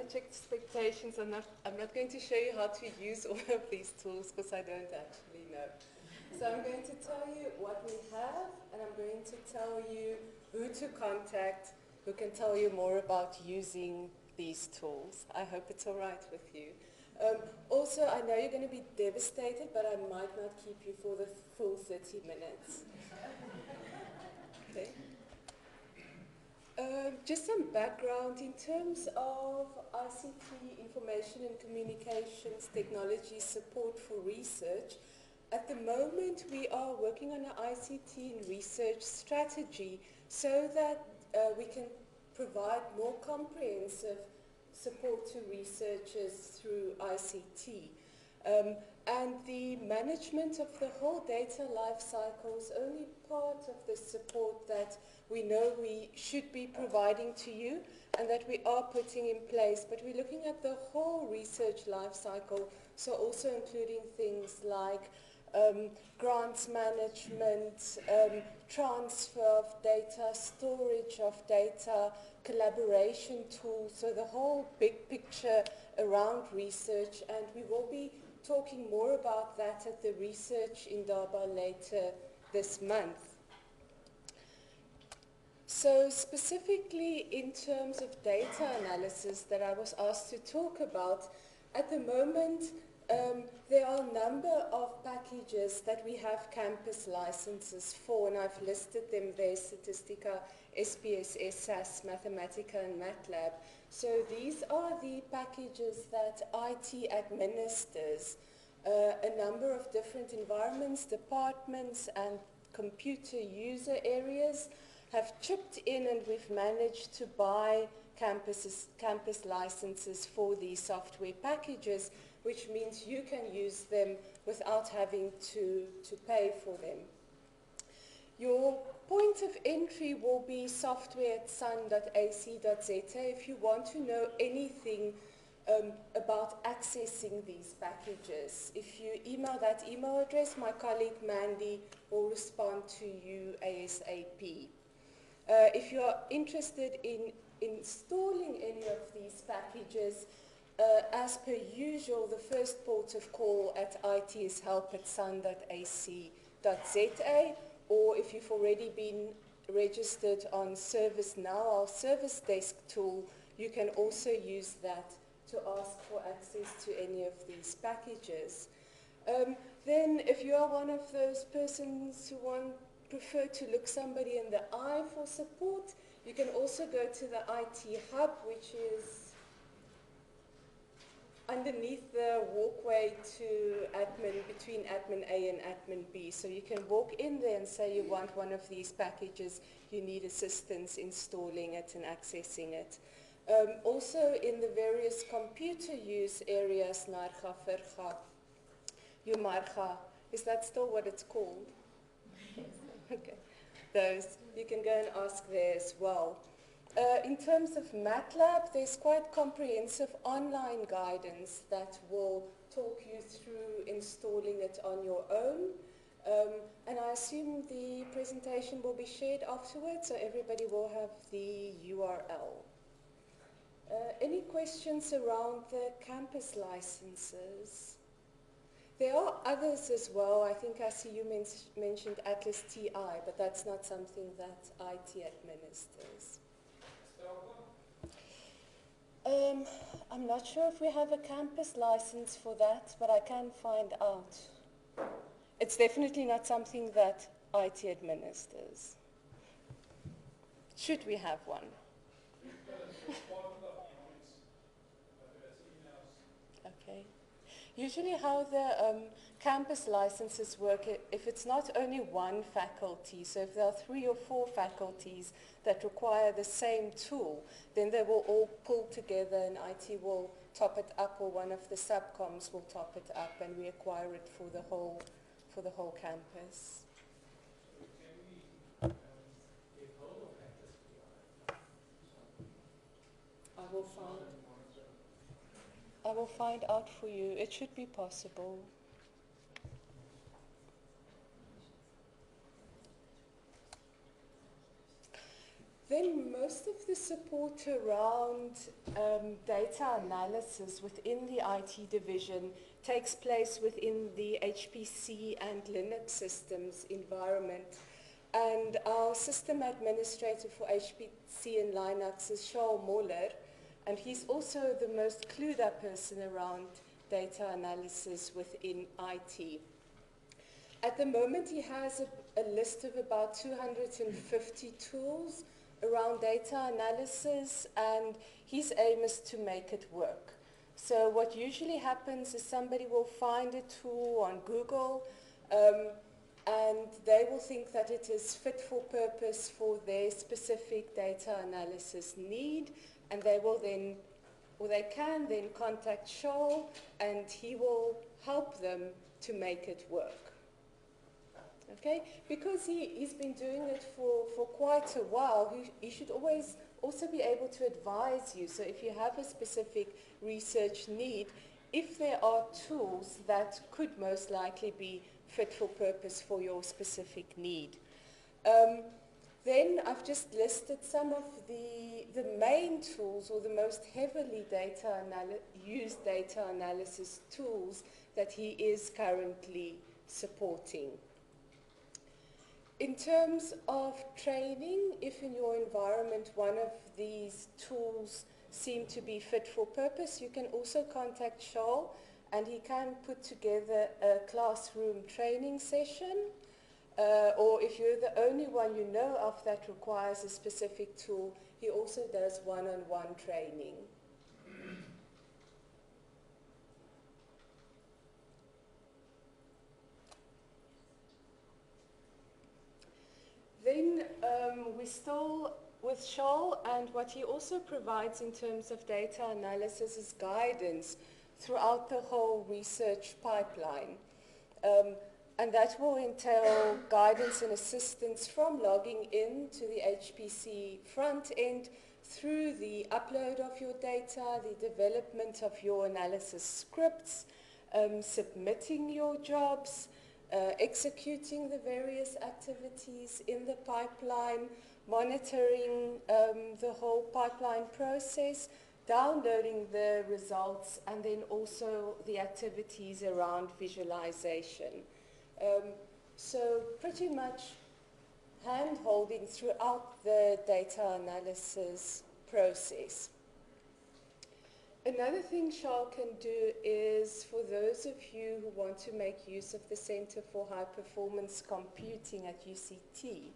manage expectations. I'm not going to show you how to use all of these tools because I don't actually know. So I'm going to tell you what we have, and I'm going to tell you who to contact, who can tell you more about using these tools. I hope it's all right with you. Also, I know you're going to be devastated, but I might not keep you for the full 30 minutes. Okay. Just some background in terms of ICT, information and communications technology support for research. At the moment, we are working on an ICT and research strategy so that we can provide more comprehensive support to researchers through ICT. And the management of the whole data life cycle is only part of the support that we know we should be providing to you and that we are putting in place. But we're looking at the whole research life cycle, so also including things like grants management, transfer of data, storage of data, collaboration tools, so the whole big picture around research, and we will be talking more about that at the Research Indaba later this month. So specifically in terms of data analysis that I was asked to talk about, at the moment there are a number of packages that we have campus licenses for, and I've listed them there: Statistica, SPSS, SAS, Mathematica, and MATLAB. So these are the packages that IT administers. A number of different environments, departments, and computer user areas have chipped in, and we've managed to buy campus licenses for these software packages, which means you can use them without having to pay for them. Your point of entry will be software@sun.ac.za if you want to know anything about accessing these packages. If you email that email address, my colleague Mandy will respond to you ASAP. If you are interested in installing any of these packages, as per usual, the first port of call at IT is help@sun.ac.za, or if you've already been registered on ServiceNow, our service desk tool, you can also use that to ask for access to any of these packages. Then if you are one of those persons who prefer to look somebody in the eye for support, you can also go to the IT hub, which is underneath the walkway to between admin A and admin B. So you can walk in there and say you want one of these packages, you need assistance installing it and accessing it. Also in the various computer use areas, Narga, Verga, Umarga, is that still what it's called? Okay, those, you can go and ask there as well. In terms of MATLAB, there's quite comprehensive online guidance that will talk you through installing it on your own. And I assume the presentation will be shared afterwards, so everybody will have the URL. Any questions around the campus licenses? There are others as well. I think I see you mentioned Atlas TI, but that's not something that IT administers. I'm not sure if we have a campus license for that, but I can find out. It's definitely not something that IT administers. Should we have one? Okay. Usually how the campus licenses work, if it's not only one faculty, so if there are 3 or 4 faculties that require the same tool, then they will all pull together and IT will top it up, or one of the subcoms will top it up, and we acquire it for the whole campus. I will find out for you. It should be possible. Then most of the support around data analysis within the IT division takes place within the HPC and Linux systems environment. And our system administrator for HPC and Linux is Charles Moller, and he's also the most clued up person around data analysis within IT. At the moment, he has a list of about 250 tools around data analysis, and his aim is to make it work. So what usually happens is somebody will find a tool on Google, and they will think that it is fit for purpose for their specific data analysis need, and they will then, or they can then contact Charles, and he will help them to make it work. Okay, because he's been doing it for quite a while, he should always also be able to advise you. So if you have a specific research need, if there are tools that could most likely be fit for purpose for your specific need. Then I've just listed some of the main tools or the most heavily used data analysis tools that he is currently supporting. In terms of training, if in your environment one of these tools seem to be fit for purpose, you can also contact Charles, and he can put together a classroom training session. Or if you're the only one you know of that requires a specific tool, he also does one-on-one training. Then we're still with Charles, and what he also provides in terms of data analysis is guidance throughout the whole research pipeline. And that will entail guidance and assistance from logging in to the HPC front end through the upload of your data, the development of your analysis scripts, submitting your jobs, executing the various activities in the pipeline, monitoring the whole pipeline process, downloading the results, and then also the activities around visualization. So pretty much hand-holding throughout the data analysis process. Another thing Charles can do is, for those of you who want to make use of the Center for High Performance Computing at UCT,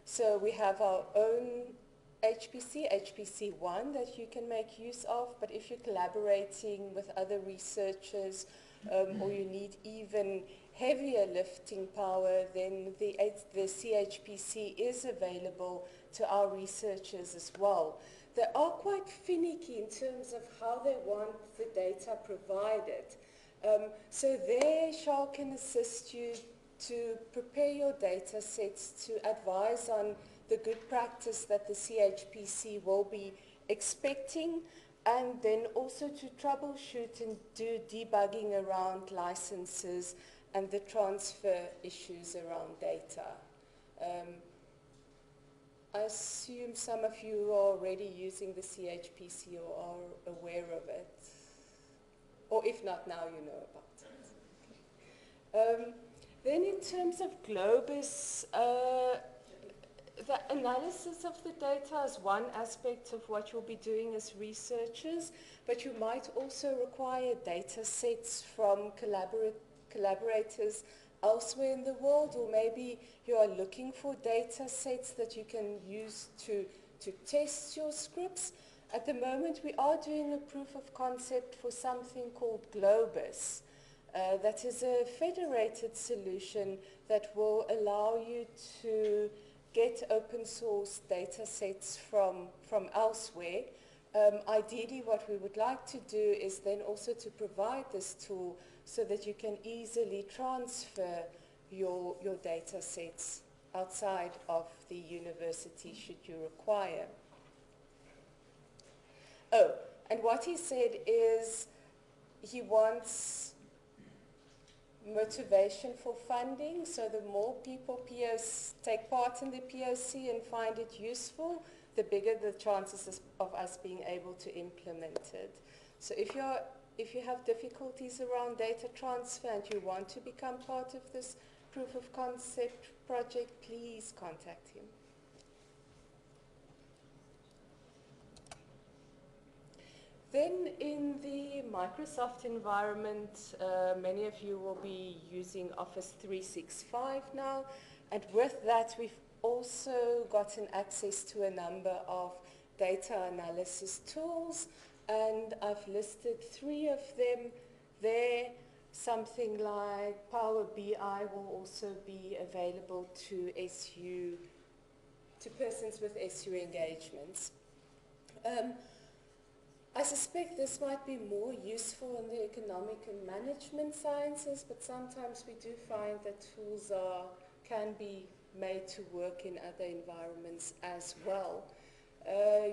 so we have our own HPC1 that you can make use of, but if you're collaborating with other researchers or you need even heavier lifting power, then the CHPC is available to our researchers as well. They are quite finicky in terms of how they want the data provided. So there, Charles can assist you to prepare your data sets, to advise on the good practice that the CHPC will be expecting, and then also to troubleshoot and do debugging around licenses and the transfer issues around data. I assume some of you are already using the CHPC or are aware of it. Or if not, now you know about it. Then in terms of Globus, the analysis of the data is one aspect of what you'll be doing as researchers, but you might also require data sets from collaborators elsewhere in the world, or maybe you are looking for data sets that you can use to test your scripts. At the moment, we are doing a proof of concept for something called Globus. That is a federated solution that will allow you to get open source data sets from elsewhere. Ideally, what we would like to do is then also to provide this tool so that you can easily transfer your data sets outside of the university should you require. Oh, and what he said is he wants motivation for funding. So the more people take part in the POC and find it useful, the bigger the chances of us being able to implement it. So if you have difficulties around data transfer and you want to become part of this proof of concept project, please contact him. Then in the Microsoft environment, many of you will be using Office 365 now, and with that we've also gotten access to a number of data analysis tools, and I've listed 3 of them there. Something like Power BI will also be available to persons with SU engagements. I suspect this might be more useful in the economic and management sciences, but sometimes we do find that tools can be made to work in other environments as well.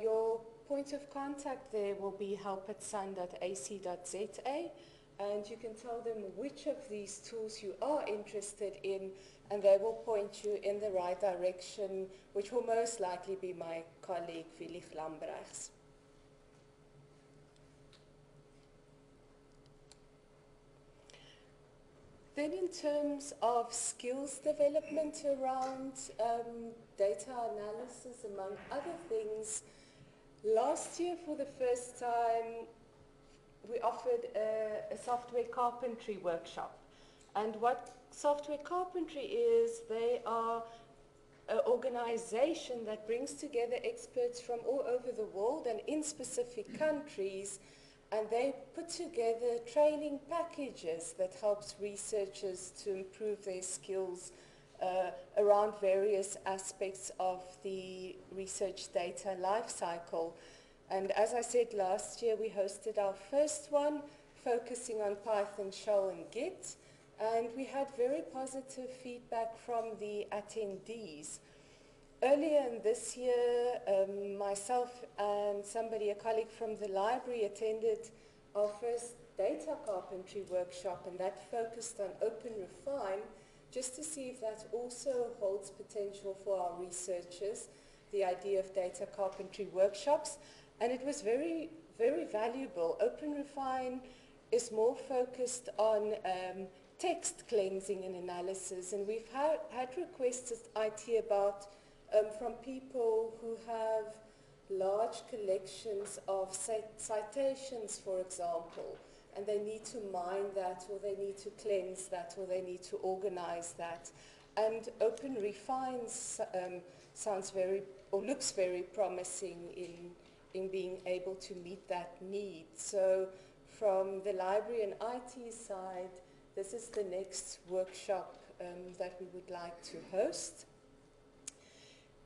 Your point of contact there will be help@sun.ac.za, and you can tell them which of these tools you are interested in, and they will point you in the right direction, which will most likely be my colleague Willy Lambrechts. Then in terms of skills development around data analysis, among other things, last year for the first time we offered a software carpentry workshop. And what software carpentry is, they are an organization that brings together experts from all over the world and in specific countries, and they put together training packages that helps researchers to improve their skills around various aspects of the research data lifecycle. And as I said, last year we hosted our first one, focusing on Python, Shell, and Git, and we had very positive feedback from the attendees. Earlier in this year, myself and a colleague from the library, attended our first data carpentry workshop, and that focused on OpenRefine, just to see if that also holds potential for our researchers, the idea of data carpentry workshops. And it was very, very valuable. OpenRefine is more focused on text cleansing and analysis, and we've had requests at IT about from people who have large collections of citations, for example, and they need to mine that, or they need to cleanse that, or they need to organize that. And OpenRefine sounds very, or looks very promising in being able to meet that need. So from the library and IT side, this is the next workshop that we would like to host.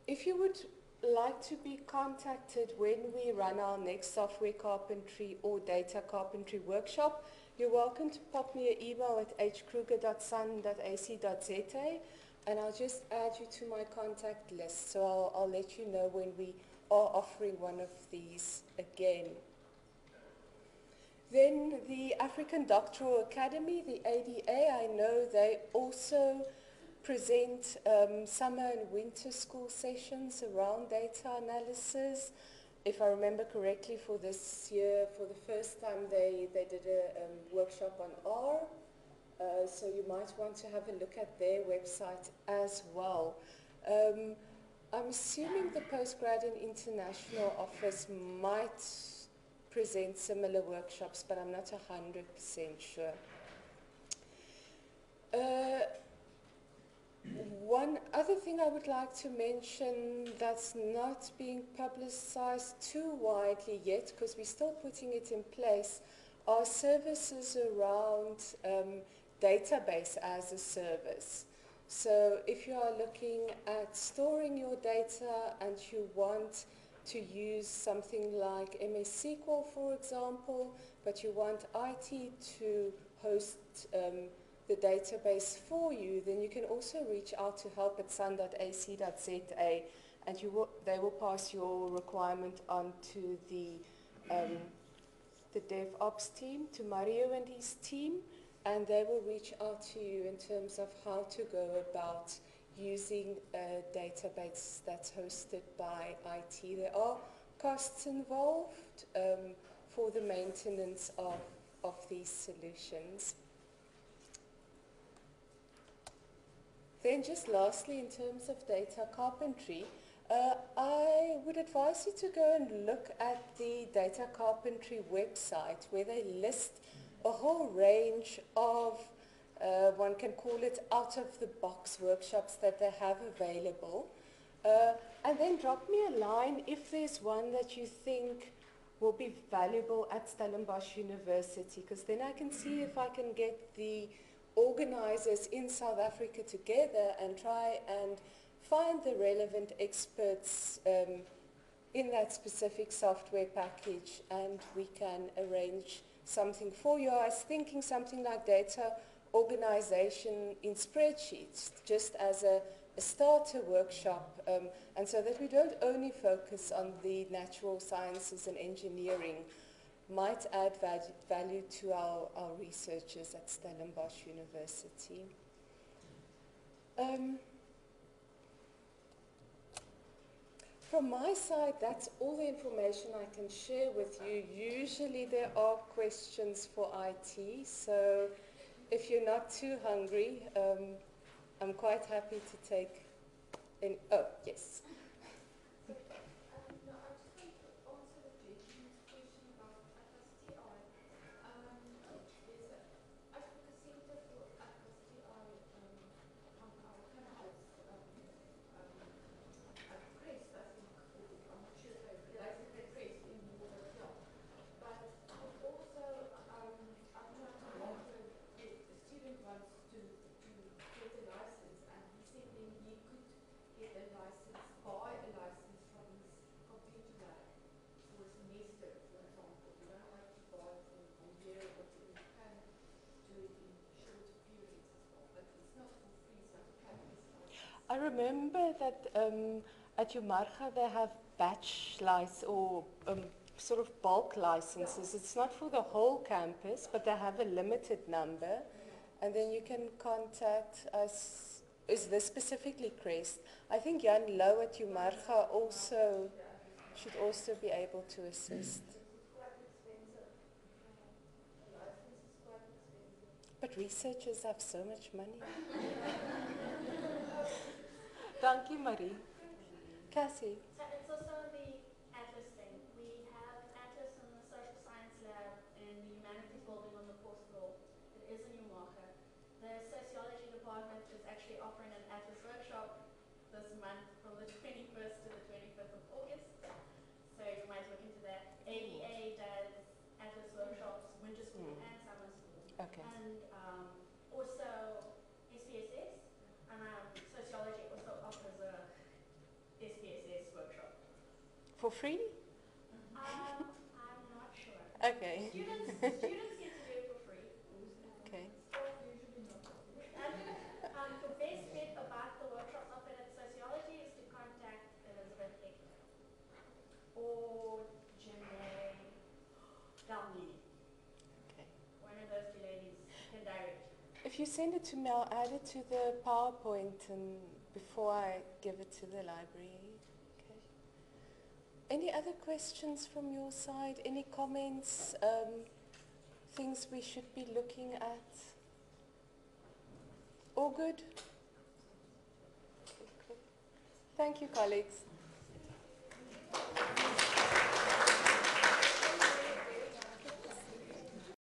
If you would like to be contacted when we run our next software carpentry or data carpentry workshop, you're welcome to pop me an email at hkruger.sun.ac.za, and I'll just add you to my contact list. So I'll let you know when we are offering one of these again. Then the African Doctoral Academy, the ADA, I know they also present summer and winter school sessions around data analysis. If I remember correctly, for this year, for the first time, they did a workshop on R. So you might want to have a look at their website as well. I'm assuming the Postgrad and International Office might present similar workshops, but I'm not 100% sure. One other thing I would like to mention that's not being publicized too widely yet, because we're still putting it in place, are services around database as a service. So if you are looking at storing your data and you want to use something like MS SQL, for example, but you want IT to host the database for you, then you can also reach out to help@sun.ac.za, and they will pass your requirement on to the DevOps team, to Mario and his team, and they will reach out to you in terms of how to go about using a database that's hosted by IT. There are costs involved for the maintenance of these solutions. Then just lastly, in terms of data carpentry, I would advise you to go and look at the Data Carpentry website where they list a whole range of, one can call it out-of-the-box workshops that they have available. And then drop me a line if there's one that you think will be valuable at Stellenbosch University, because then I can see if I can get the organizers in South Africa together and try and find the relevant experts in that specific software package, and we can arrange something for you. I was thinking something like data organization in spreadsheets, just as a starter workshop, and so that we don't only focus on the natural sciences and engineering, might add value to our researchers at Stellenbosch University. From my side, that's all the information I can share with you. Usually there are questions for IT, so if you're not too hungry, I'm quite happy to take any. Oh, yes. I remember that at Umarga they have batch license or sort of bulk licenses. It's not for the whole campus, but they have a limited number. And then you can contact us. Is this specifically CREST? I think Jan Louw at Umarga also should also be able to assist. But researchers have so much money. Thank you, Marie. Cassie. So it's also the Atlas thing. We have Atlas in the social science lab in the humanities building on the fourth floor. It is in Umarga. The sociology department is actually offering an Atlas workshop this month from the 21st to the 25th of August. So you might look into that. AEA does Atlas workshops, winter school and summer school. Okay. And also SPSS. And sociology also offers a SPSS workshop. For free? I'm not sure. Okay. Students get to do it for free. Okay. The best bit about the workshops offered at sociology is to contact Elizabeth Eckler or Janae Dalmini. Okay. One of those two ladies can direct. If you send it to me, I'll add it to the PowerPoint and before I give it to the library. Okay. Any other questions from your side? Any comments? Things we should be looking at? All good? Okay, cool. Thank you, colleagues.